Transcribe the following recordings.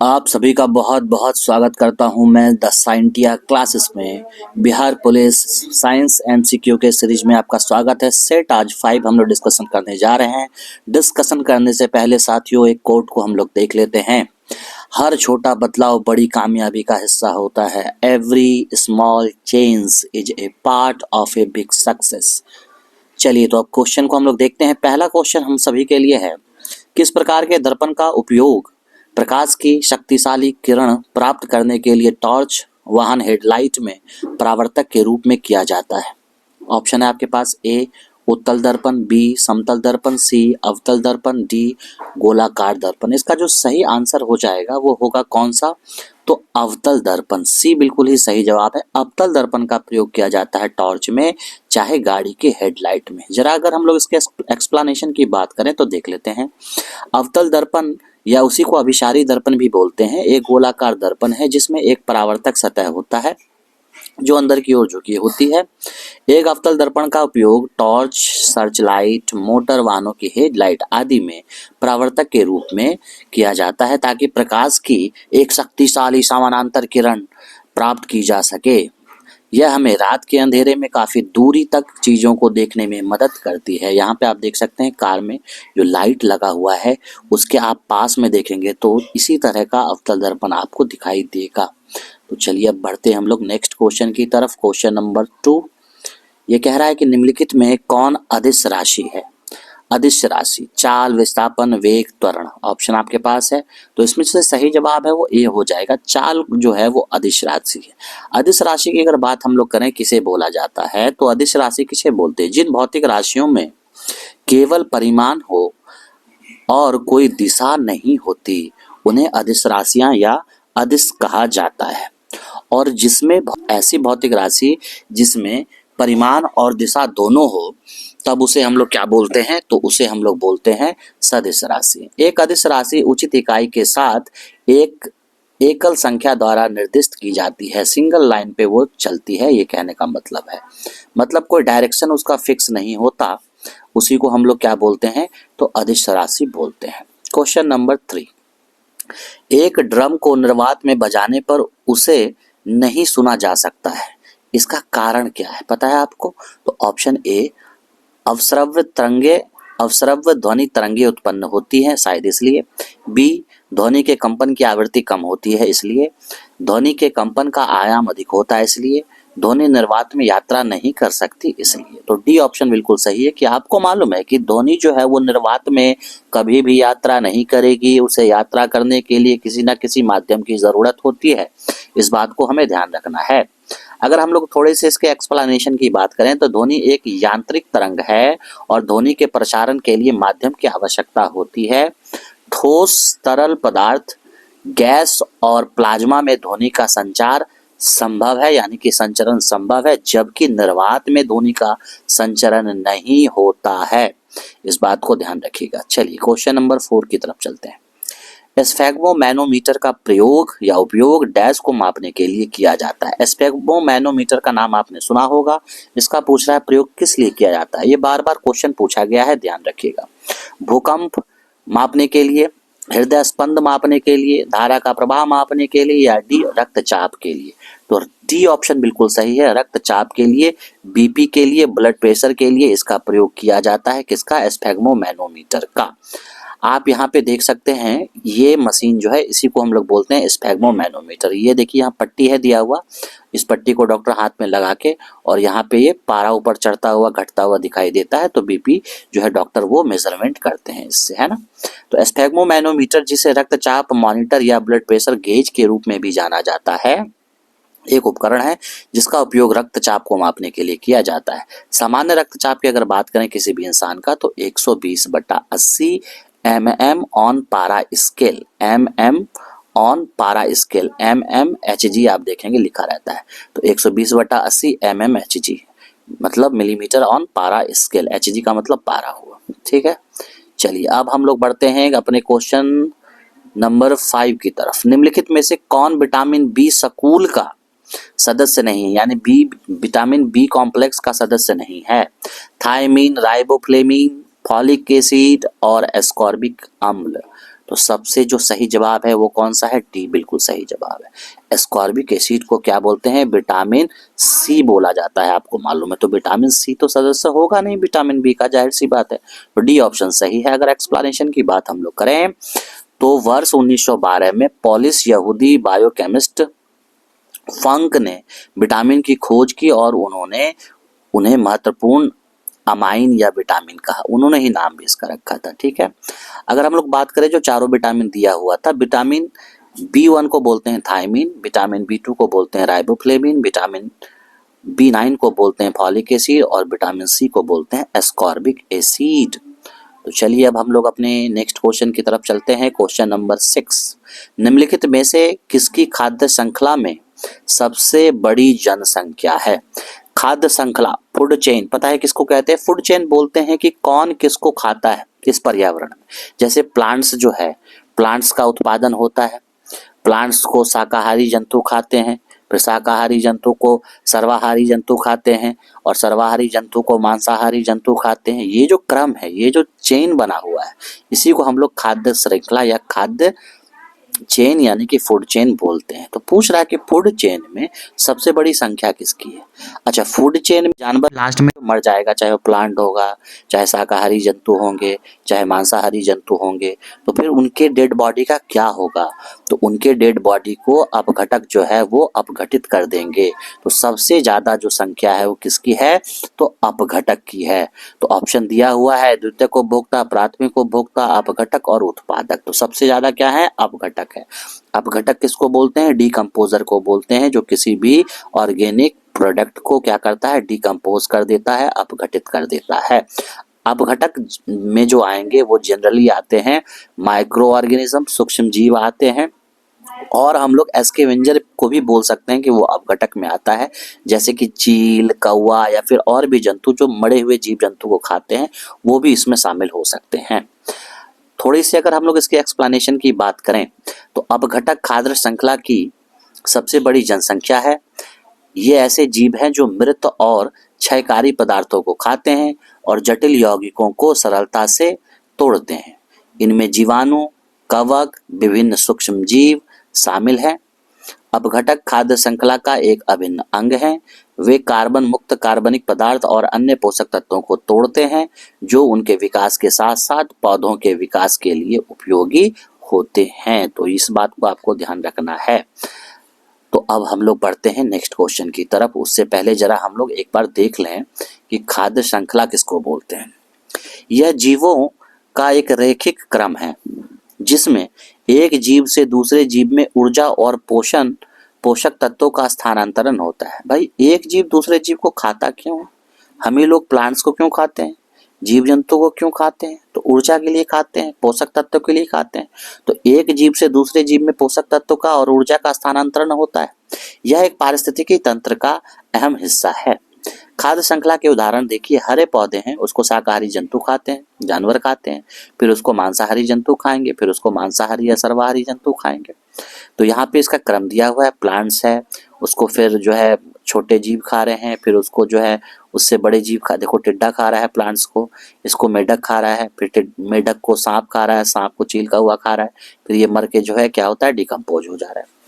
आप सभी का बहुत बहुत स्वागत करता हूं मैं द साइंटिया क्लासेस में। बिहार पुलिस साइंस एमसीक्यू के सीरीज में आपका स्वागत है। सेट आज 5 हम लोग डिस्कशन करने जा रहे हैं। डिस्कशन करने से पहले साथियों एक कोट को हम लोग देख लेते हैं। हर छोटा बदलाव बड़ी कामयाबी का हिस्सा होता है। Every small change is a part of a big success. चलिए तो अब क्वेश्चन को हम लोग देखते हैं। पहला क्वेश्चन हम सभी के लिए है, किस प्रकार के दर्पण का उपयोग प्रकाश की शक्तिशाली किरण प्राप्त करने के लिए टॉर्च वाहन हेडलाइट में परावर्तक के रूप में किया जाता है। ऑप्शन है आपके पास, ए उत्तल दर्पण, बी समतल दर्पण, सी अवतल दर्पण, डी गोलाकार दर्पण। इसका जो सही आंसर हो जाएगा वो होगा कौन सा, तो अवतल दर्पण। सी बिल्कुल ही सही जवाब है। अवतल दर्पण का प्रयोग किया जाता है टॉर्च में, चाहे गाड़ी के हेडलाइट में। जरा अगर हम लोग इसके एक्सप्लेनेशन की बात करें तो देख लेते हैं। अवतल दर्पण या उसी को अभिसारी दर्पण भी बोलते हैं, एक गोलाकार दर्पण है जिसमें एक परावर्तक सतह होता है जो अंदर की ओर झुकी होती है। एक अवतल दर्पण का उपयोग टॉर्च, सर्चलाइट, मोटर वाहनों की हेडलाइट आदि में परावर्तक के रूप में किया जाता है ताकि प्रकाश की एक शक्तिशाली समानांतर किरण प्राप्त की जा सके। यह हमें रात के अंधेरे में काफी दूरी तक चीजों को देखने में मदद करती है। यहाँ पे आप देख सकते हैं कार में जो लाइट लगा हुआ है उसके आप पास में देखेंगे तो इसी तरह का अवतल दर्पण आपको दिखाई देगा। तो चलिए अब बढ़ते हैं हम लोग नेक्स्ट क्वेश्चन की तरफ। क्वेश्चन नंबर 2 ये कह रहा है कि निम्नलिखित में कौन अदिश राशि है। अदिश राशि, चाल, विस्थापन, वेग, त्वरण। ऑप्शन आपके पास है तो इसमें से सही जवाब है वो ए हो जाएगा। चाल जो है वो अदिश राशि है। अदिश राशि की अगर बात हम लोग करें किसे बोला जाता है तो अदिश राशि किसे बोलते हैं, जिन भौतिक राशियों में केवल परिमाण हो और कोई दिशा नहीं होती उन्हें अदिश राशियां या अदिश कहा जाता है। और जिसमें ऐसी भौतिक राशि जिसमें परिमाण और दिशा दोनों हो तब उसे हम लोग क्या बोलते हैं, तो उसे हम लोग बोलते हैं सदिश राशि। एक अदिश राशि उचित इकाई के साथ एक एकल संख्या द्वारा निर्दिष्ट की जाती है। सिंगल लाइन पे वो चलती है, ये कहने का मतलब है। मतलब कोई डायरेक्शन उसका फिक्स नहीं होता, उसी को हम लोग क्या बोलते हैं, तो अदिश राशि बोलते हैं। क्वेश्चन नंबर 3, एक ड्रम को निर्वात में बजाने पर उसे नहीं सुना जा सकता है, इसका कारण क्या है, पता है आपको? तो ऑप्शन ए, अवश्रव्य ध्वनि तरंगे उत्पन्न होती हैं शायद इसलिए, बी ध्वनि के कंपन की आवृत्ति कम होती है इसलिए, ध्वनि के कंपन का आयाम अधिक होता है इसलिए, ध्वनि निर्वात में यात्रा नहीं कर सकती इसलिए। तो डी ऑप्शन बिल्कुल सही है कि आपको मालूम है कि ध्वनि जो है वो निर्वात में कभी भी यात्रा नहीं करेगी, उसे यात्रा करने के लिए किसी न किसी माध्यम की जरूरत होती है। इस बात को हमें ध्यान रखना है। अगर हम लोग थोड़े से इसके एक्सप्लेनेशन की बात करें तो ध्वनि एक यांत्रिक तरंग है और ध्वनि के प्रसारण के लिए माध्यम की आवश्यकता होती है। ठोस, तरल पदार्थ, गैस और प्लाज्मा में ध्वनि का संचार संभव है, यानी कि संचरण संभव है, जबकि निर्वात में ध्वनि का संचरण नहीं होता है। इस बात को ध्यान रखिएगा। चलिए क्वेश्चन नंबर 4 की तरफ चलते हैं। स्फेग्मोमैनोमीटर का प्रयोग या उपयोग डैश को मापने के लिए किया जाता है। स्फेग्मोमैनोमीटर का नाम आपने सुना होगा। इसका पूछ रहा है प्रयोग किस लिए किया जाता है, ये बार बार क्वेश्चन पूछा गया है, ध्यान रखिएगा। भूकंप मापने के लिए, हृदय स्पंद मापने के लिए, धारा का प्रवाह मापने के लिए, या डी रक्तचाप के लिए। तो डी ऑप्शन बिल्कुल सही है, रक्तचाप के लिए, बीपी के लिए, ब्लड प्रेशर के लिए इसका प्रयोग किया जाता है। किसका? स्फेग्मोमैनोमीटर का। आप यहाँ पे देख सकते हैं ये मशीन जो है इसी को हम लोग बोलते हैं स्फेग्मोमैनोमीटर। ये देखिए यहाँ पट्टी है दिया हुआ, इस पट्टी को डॉक्टर हाथ में लगा के और यहाँ पे ये पारा ऊपर चढ़ता हुआ घटता हुआ दिखाई देता है, तो बीपी जो है डॉक्टर वो मेजरमेंट करते हैं इससे, है ना। तो स्फेग्मोमैनोमीटर जिसे रक्तचाप मॉनिटर या ब्लड प्रेशर गेज के रूप में भी जाना जाता है, एक उपकरण है जिसका उपयोग रक्तचाप को मापने के लिए किया जाता है। सामान्य रक्तचाप की अगर बात करें किसी भी इंसान का तो 120/80 mm ऑन पारा स्केल, mm ऑन पारा स्केल, mmHg आप देखेंगे लिखा रहता है। तो 120/80 mmHg मतलब मिलीमीटर ऑन पारा स्केल, Hg का मतलब पारा हुआ, ठीक है। चलिए अब हम लोग बढ़ते हैं अपने क्वेश्चन नंबर 5 की तरफ। निम्नलिखित में से कौन विटामिन बी सकूल का सदस्य नहीं है, यानी बी विटामिन बी कॉम्प्लेक्स का सदस्य नहीं है? थायमीन, राइबोफ्लेविन, फॉलिक एसिड और एस्कॉर्बिक अम्ल। तो सबसे जो सही जवाब है वो कौन सा है? डी बिल्कुल सही जवाब है। एस्कॉर्बिक एसिड को क्या बोलते हैं? विटामिन सी बोला जाता है, आपको मालूम है। तो विटामिन सी तो सदस्य होगा नहीं विटामिन बी का, जाहिर सी बात है। तो डी ऑप्शन सही है। अगर एक्सप्लेनेशन की बात हम लोग करें तो वर्ष 1912 में पोलिश यहूदी बायोकेमिस्ट फंक ने विटामिन की खोज की और उन्होंने उन्हें महत्वपूर्ण अमाइन या विटामिन कहा, उन्होंने ही नाम भी इसका रखा था। ठीक है। अगर हम लोग बात करें जो चारों विटामिन दिया हुआ था, विटामिन B1 को बोलते हैं थायमिन, विटामिन B2 को बोलते हैं राइबोफ्लेविन, विटामिन B9 को बोलते हैं फॉलिक एसिड और विटामिन सी को बोलते हैं एस्कॉर्बिक एसिड। तो चलिए अब हम लोग अपने नेक्स्ट क्वेश्चन की तरफ चलते हैं। क्वेश्चन नंबर 6, निम्नलिखित में से किसकी खाद्य श्रृंखला में सबसे बड़ी जनसंख्या है? खाद्य श्रृंखला, फूड चेन, पता है किसको कहते हैं? फूड चेन बोलते हैं कि कौन किसको खाता है इस पर्यावरण में। जैसे प्लांट्स जो है, प्लांट्स का उत्पादन होता है, प्लांट्स को शाकाहारी जंतु खाते हैं, फिर शाकाहारी जंतु को सर्वाहारी जंतु खाते हैं और सर्वाहारी जंतु को मांसाहारी जंतु खाते हैं। ये जो क्रम है, ये जो चेन बना हुआ है, इसी को हम लोग खाद्य श्रृंखला या खाद्य चेन यानी कि फूड चेन बोलते हैं। तो पूछ रहा है कि फूड चेन में सबसे बड़ी संख्या किसकी है? अच्छा, फूड चेन में जानवर लास्ट में मर जाएगा, चाहे वो प्लांट होगा, चाहे शाकाहारी जंतु होंगे, चाहे मांसाहारी जंतु होंगे, तो फिर उनके डेड बॉडी का क्या होगा? तो उनके डेड बॉडी को अपघटक जो है वो अपघटित कर देंगे। तो सबसे ज्यादा जो संख्या है वो किसकी है? तो अपघटक की है। तो ऑप्शन दिया हुआ है द्वितीयक उपभोक्ता, प्राथमिक उपभोक्ता, अपघटक और उत्पादक। तो सबसे ज्यादा क्या है? अपघटक है। अपघटक किसको बोलते हैं? डिकम्पोजर को बोलते हैं, जो किसी भी ऑर्गेनिक प्रोडक्ट को क्या करता है? डिकम्पोज कर देता है, अपघटित कर देता है। अपघटक में जो आएंगे वो जनरली आते हैं माइक्रो ऑर्गेनिज्म, सूक्ष्म जीव आते हैं, और हम लोग एस्केवेंजर को भी बोल सकते हैं कि वो अपघटक में आता है, जैसे कि चील, कौवा या फिर और भी जंतु जो मरे हुए जीव जंतु को खाते हैं, वो भी इसमें शामिल हो सकते हैं। थोड़ी सी अगर हम लोग इसके एक्सप्लेनेशन की बात करें तो अपघटक खाद्य श्रृंखला की सबसे बड़ी जनसंख्या है। ये ऐसे जीव हैं जो मृत और क्षयकारी पदार्थों को खाते हैं और जटिल यौगिकों को सरलता से तोड़ते हैं। इनमें जीवाणु, कवक, विभिन्न सूक्ष्म जीव शामिल हैं। अपघटक खाद्य श्रृंखला का एक अभिन्न अंग है। वे कार्बन मुक्त कार्बनिक पदार्थ और अन्य पोषक तत्वों को तोड़ते हैं जो उनके विकास के साथ साथ पौधों के विकास के लिए उपयोगी होते हैं। तो इस बात को आपको ध्यान रखना है। तो अब हम लोग बढ़ते हैं नेक्स्ट क्वेश्चन की तरफ। उससे पहले जरा हम लोग एक बार देख लें कि खाद्य श्रृंखला किसको बोलते हैं। यह जीवों का एक रैखिक क्रम है जिसमें एक जीव से दूसरे जीव में ऊर्जा और पोषक तत्वों का स्थानांतरण होता है। भाई, एक जीव दूसरे जीव को खाता क्यों है? हम ही लोग प्लांट्स को क्यों खाते हैं? जीव जंतु को क्यों खाते हैं? तो ऊर्जा के लिए खाते हैं, पोषक तत्व के लिए खाते हैं। तो एक जीव से दूसरे जीव में पोषक तत्व का और ऊर्जा का स्थानांतरण होता है। यह एक पारिस्थितिकी तंत्र का अहम हिस्सा है। खाद्य श्रृंखला के उदाहरण देखिए, हरे पौधे हैं, उसको शाकाहारी जंतु खाते हैं, जानवर खाते हैं, फिर उसको मांसाहारी जंतु खाएंगे, फिर उसको मांसाहारी या सर्वाहारी जंतु खाएंगे। तो यहाँ पे इसका क्रम दिया हुआ है। प्लांट्स है, उसको फिर जो है छोटे जीव खा रहे हैं, फिर उसको जो है उससे बड़े जीव खा, देखो टिड्डा खा रहा है प्लांट्स को, इसको मेढक खा रहा है, फिर मेढक को सांप खा रहा है, सांप को चील का हुआ खा रहा है, फिर ये मर के जो है क्या होता है? डिकम्पोज हो जा रहा है।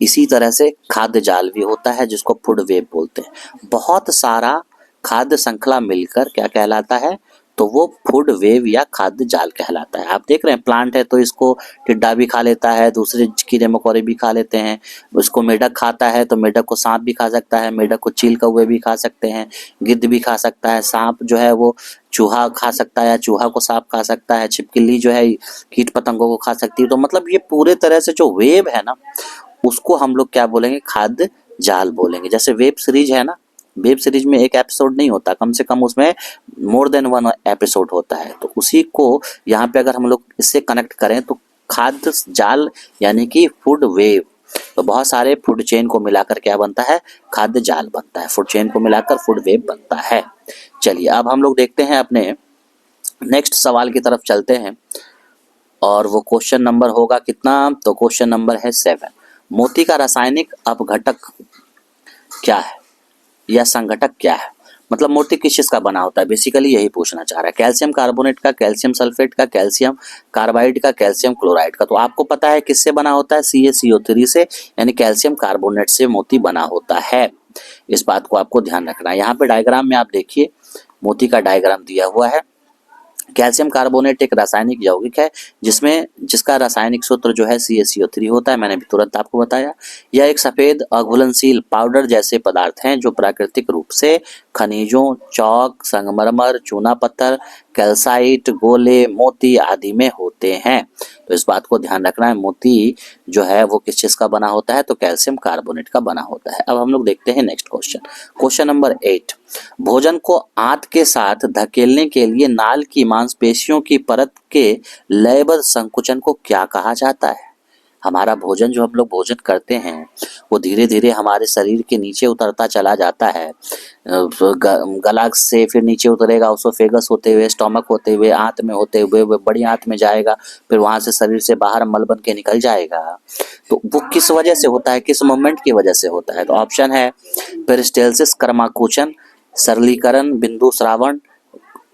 इसी तरह से खाद्य जाल भी होता है जिसको फूड वेब बोलते हैं। बहुत सारा खाद्य श्रृंखला मिलकर क्या कहलाता है? तो वो फूड वेव या खाद्य जाल कहलाता है। आप देख रहे हैं प्लांट है तो इसको टिड्डा भी खा लेता है, दूसरे कीड़े मकोड़े भी खा लेते हैं। उसको मेढक खाता है तो मेढक को सांप भी खा सकता है, मेढक को चील कौवे भी खा सकते हैं, गिद्ध भी खा सकता है, सांप जो है वो चूहा खा सकता है या चूहा को सांप खा सकता है, छिपकली जो है कीट पतंगों को खा सकती है। तो मतलब ये पूरे तरह से जो वेब है ना, उसको हम लोग क्या बोलेंगे? खाद्य जाल बोलेंगे। जैसे वेब सीरीज है ना, वेब सीरीज में एक एपिसोड नहीं होता, कम से कम उसमें मोर देन वन एपिसोड होता है। तो उसी को यहाँ पे अगर हम लोग इससे कनेक्ट करें तो खाद्य जाल यानी कि फूड वेव। तो बहुत सारे फूड चेन को मिलाकर क्या बनता है? खाद्य जाल बनता है। फूड चेन को मिलाकर फूड वेव बनता है। चलिए अब हम लोग देखते हैं अपने नेक्स्ट सवाल की तरफ चलते हैं, और वो क्वेश्चन नंबर होगा कितना? तो क्वेश्चन नंबर है 7। मोती का रासायनिक अपघटक क्या है या संघटक क्या है? मतलब मोती किस चीज का बना होता है, बेसिकली यही पूछना चाह रहा है। कैल्शियम कार्बोनेट का, कैल्शियम सल्फेट का, कैल्शियम कार्बाइड का, कैल्शियम क्लोराइड का। तो आपको पता है किससे बना होता है, CaCO3 से, यानी कैल्शियम कार्बोनेट से मोती बना होता है। इस बात को आपको ध्यान रखना है। यहाँ पे डायग्राम में आप देखिए मोती का डायग्राम दिया हुआ है। कैल्शियम कार्बोनेट एक रासायनिक यौगिक है जिसका रासायनिक सूत्र जो है CaCO3 होता है, मैंने भी तुरंत आपको बताया। यह एक सफेद अघुलनशील पाउडर जैसे पदार्थ हैं जो प्राकृतिक रूप से खनिजों, चौक, संगमरमर, चूना पत्थर, कैल्साइट, गोले, मोती आदि में होते हैं। तो इस बात को ध्यान रखना है, मोती जो है वो किस चीज का बना होता है, तो कैल्शियम कार्बोनेट का बना होता है। अब हम लोग देखते हैं नेक्स्ट क्वेश्चन, क्वेश्चन नंबर 8। भोजन को आंत के साथ धकेलने के लिए नाल की मांसपेशियों की परत के लयबद्ध संकुचन को क्या कहा जाता है। हमारा भोजन जो हम लोग भोजन करते हैं वो धीरे धीरे हमारे शरीर के नीचे उतरता चला जाता है। गला से फिर नीचे उतरेगा, ओसोफेगस होते हुए, स्टोमक होते हुए, आंत में होते हुए बड़ी आंत में जाएगा, फिर वहां से शरीर से बाहर मल बन के निकल जाएगा। तो वो किस वजह से होता है, किस मूवमेंट की वजह से होता है। तो ऑप्शन है पेरिस्टालसिस, कर्माकुचन, सरलीकरण, बिंदु श्रावण,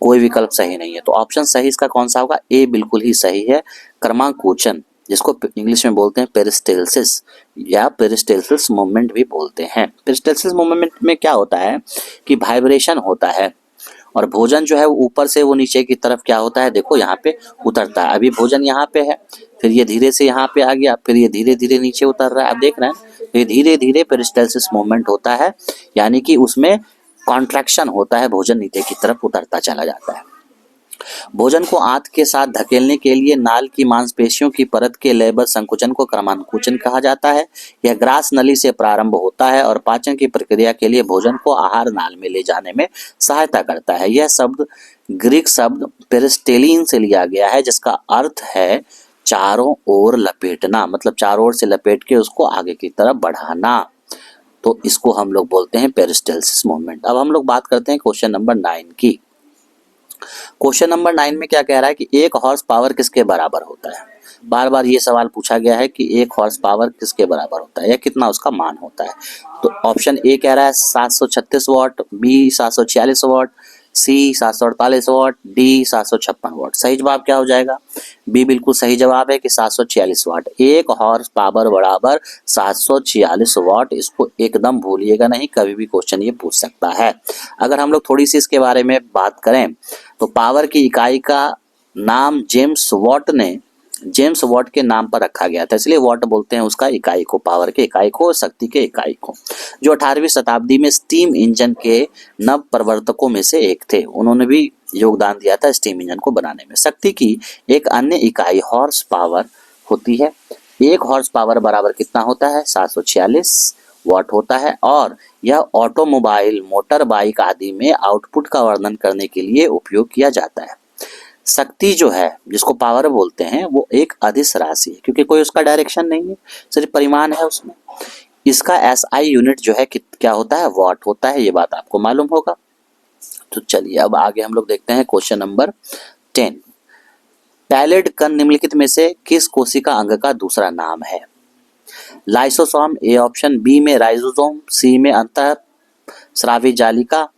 कोई विकल्प सही नहीं है। तो ऑप्शन सही इसका कौन सा होगा, ए बिल्कुल ही सही है, कर्माकुचन, जिसको इंग्लिश में बोलते हैं पेरिस्टालसिस या पेरिस्टालसिस मूवमेंट भी बोलते हैं। पेरिस्टालसिस मूवमेंट में क्या होता है कि वाइब्रेशन होता है और भोजन जो है वो ऊपर से वो नीचे की तरफ क्या होता है, देखो यहाँ पे उतरता है। अभी भोजन यहाँ पे है, फिर ये धीरे से यहाँ पे आ गया, फिर ये धीरे धीरे नीचे उतर रहा है। आप देख रहे हैं ये धीरे धीरे पेरिस्टालसिस मूवमेंट होता है, यानी कि उसमें कॉन्ट्रैक्शन होता है, भोजन नीचे की तरफ उतरता चला जाता है। भोजन को आंत के साथ धकेलने के लिए नाल की मांसपेशियों की परत के लयबद्ध संकुचन को क्रमानुकुचन कहा जाता है। यह ग्रास नली से प्रारंभ होता है और पाचन की प्रक्रिया के लिए भोजन को आहार नाल में ले जाने में सहायता करता है। यह शब्द ग्रीक शब्द पेरिस्टेलिन से लिया गया है, जिसका अर्थ है चारों ओर लपेटना, मतलब चारों ओर से लपेट के उसको आगे की तरफ बढ़ाना। तो इसको हम लोग बोलते हैं पेरिस्टालसिस मूवमेंट। अब हम लोग बात करते हैं क्वेश्चन नंबर 9 की। क्वेश्चन नंबर 9 में क्या कह रहा है कि 1 हॉर्स पावर किसके बराबर होता है। बार बार ये सवाल पूछा गया है कि 1 हॉर्स पावर किसके बराबर होता है या कितना उसका मान होता है। तो ऑप्शन ए कह रहा है 736 वाट, बी 746 वाट, सी 748 वाट, डी 756 वाट। सही जवाब क्या हो जाएगा, बी बिल्कुल सही जवाब है कि 746 वाट। 1 हॉर्स पावर बराबर 746 वाट। इसको एकदम भूलिएगा नहीं, कभी भी क्वेश्चन ये पूछ सकता है। अगर हम लोग थोड़ी सी इसके बारे में बात करें तो पावर की इकाई का नाम जेम्स वॉट के नाम पर रखा गया था, इसलिए वॉट बोलते हैं उसका इकाई को, पावर के इकाई को, शक्ति के इकाई को। जो 18वीं शताब्दी में स्टीम इंजन के नव प्रवर्तकों में से एक थे, उन्होंने भी योगदान दिया था स्टीम इंजन को बनाने में। शक्ति की एक अन्य इकाई हॉर्स पावर होती है। 1 हॉर्स पावर बराबर कितना होता है, 746 वाट होता है, और यह ऑटोमोबाइल, मोटर बाइक आदि में आउटपुट का वर्णन करने के लिए उपयोग किया जाता है। शक्ति जो है जिसको पावर बोलते हैं वो एक अदिश राशि है, क्योंकि कोई उसका डायरेक्शन नहीं है, सिर्फ परिमाण है उसमें। इसका एसआई यूनिट जो है क्या होता है, वाट होता है, ये बात आपको मालूम होगा। तो चलिए अब आगे हम लोग देखते हैं क्वेश्चन नंबर 10। पैलेट कण निम्नलिखित में से किस कोशिका अंग का दूसरा नाम है। लाइसोसोम ए ऑप्शन, बी में राइजोसोम, सी में अंतःस्रावी जालिका,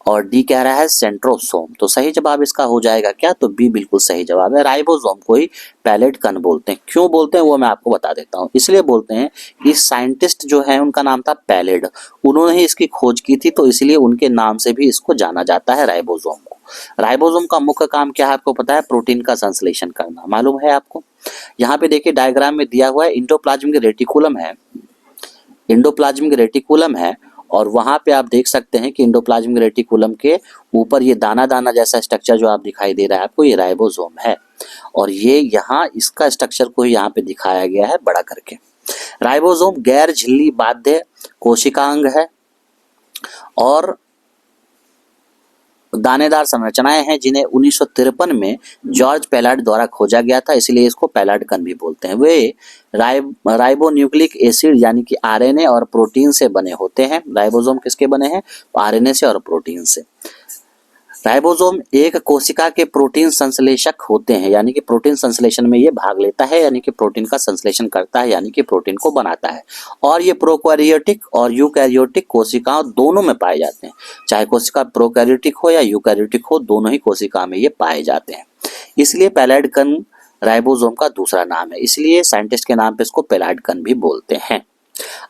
और डी कह रहा है सेंट्रोसोम। तो सही जवाब इसका हो जाएगा क्या, तो बी बिल्कुल सही जवाब है। राइबोसोम को ही पैलेट कण बोलते हैं। क्यों बोलते हैं वो मैं आपको बता देता हूँ। इसलिए बोलते हैं कि साइंटिस्ट जो है उनका नाम था पैलेड, उन्होंने ही इसकी खोज की थी, तो इसलिए उनके नाम से भी इसको जाना जाता है, राइबोसोम को। राइबोसोम का मुख्य काम क्या है आपको पता है, प्रोटीन का संश्लेषण करना, मालूम है आपको। यहाँ पे देखिए डायग्राम में दिया हुआ है इंडोप्लाज्मिक रेटिकुलम है, इंडोप्लाज्मिक रेटिकुलम है, और वहां पे आप देख सकते हैं कि इंडोप्लाज्मिक रेटिकुलम के ऊपर ये दाना दाना जैसा स्ट्रक्चर जो आप दिखाई दे रहा है आपको, ये राइबोसोम है, और ये यहाँ इसका स्ट्रक्चर को यहाँ पे दिखाया गया है बड़ा करके। राइबोसोम गैर झिल्ली बाध्य कोशिकांग है और दानेदार संरचनाएं हैं, जिन्हें 1953 में जॉर्ज पैलार्ड द्वारा खोजा गया था, इसलिए इसको पैलार्ड कण भी बोलते हैं। वे राइबोन्यूक्लिक एसिड यानी कि आरएनए और प्रोटीन से बने होते हैं। राइबोसोम किसके बने हैं, आरएनए से और प्रोटीन से। राइबोसोम एक कोशिका के प्रोटीन संश्लेषक होते हैं, यानी कि प्रोटीन संश्लेषण में ये भाग लेता है, यानी कि प्रोटीन का संश्लेषण करता है, यानी कि प्रोटीन को बनाता है। और ये प्रोकैरियोटिक और यूकैरियोटिक कोशिकाओं दोनों में पाए जाते हैं, चाहे कोशिका प्रोकैरियोटिक हो या यूकैरियोटिक हो, दोनों ही कोशिका में ये पाए जाते हैं। इसलिए पेलाइड कण राइबोसोम का दूसरा नाम है, इसलिए साइंटिस्ट के नाम पे इसको पेलाइड कण भी बोलते हैं।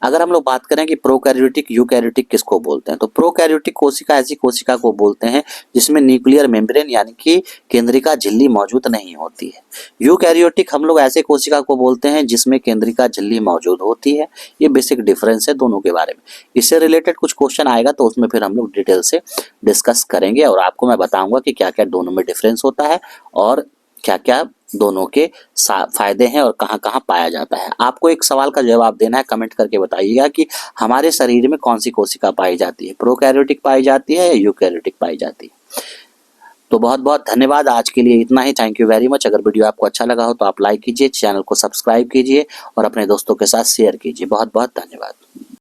अगर हम लोग बात करें कि प्रोकैरियोटिक यूकैरियोटिक किसको बोलते हैं, तो प्रोकैरियोटिक कोशिका ऐसी कोशिका को बोलते हैं जिसमें न्यूक्लियर मेम्ब्रेन यानी कि केंद्रिका झिल्ली मौजूद नहीं होती है। यूकैरियोटिक हम लोग ऐसे कोशिका को बोलते हैं जिसमें केंद्रिका झिल्ली मौजूद होती है। ये बेसिक डिफरेंस है दोनों के बारे में। इससे रिलेटेड कुछ क्वेश्चन आएगा तो उसमें फिर हम लोग डिटेल से डिस्कस करेंगे और आपको मैं बताऊंगा कि क्या क्या दोनों में डिफरेंस होता है और क्या क्या दोनों के फायदे हैं और कहाँ कहाँ पाया जाता है। आपको एक सवाल का जवाब देना है, कमेंट करके बताइएगा कि हमारे शरीर में कौन सी कोशिका पाई जाती है, प्रोकैरियोटिक पाई जाती है या यूकैरियोटिक पाई जाती है। तो बहुत बहुत धन्यवाद, आज के लिए इतना ही। Thank you very much. अगर वीडियो आपको अच्छा लगा हो तो आप लाइक कीजिए, चैनल को सब्सक्राइब कीजिए और अपने दोस्तों के साथ शेयर कीजिए। बहुत बहुत धन्यवाद।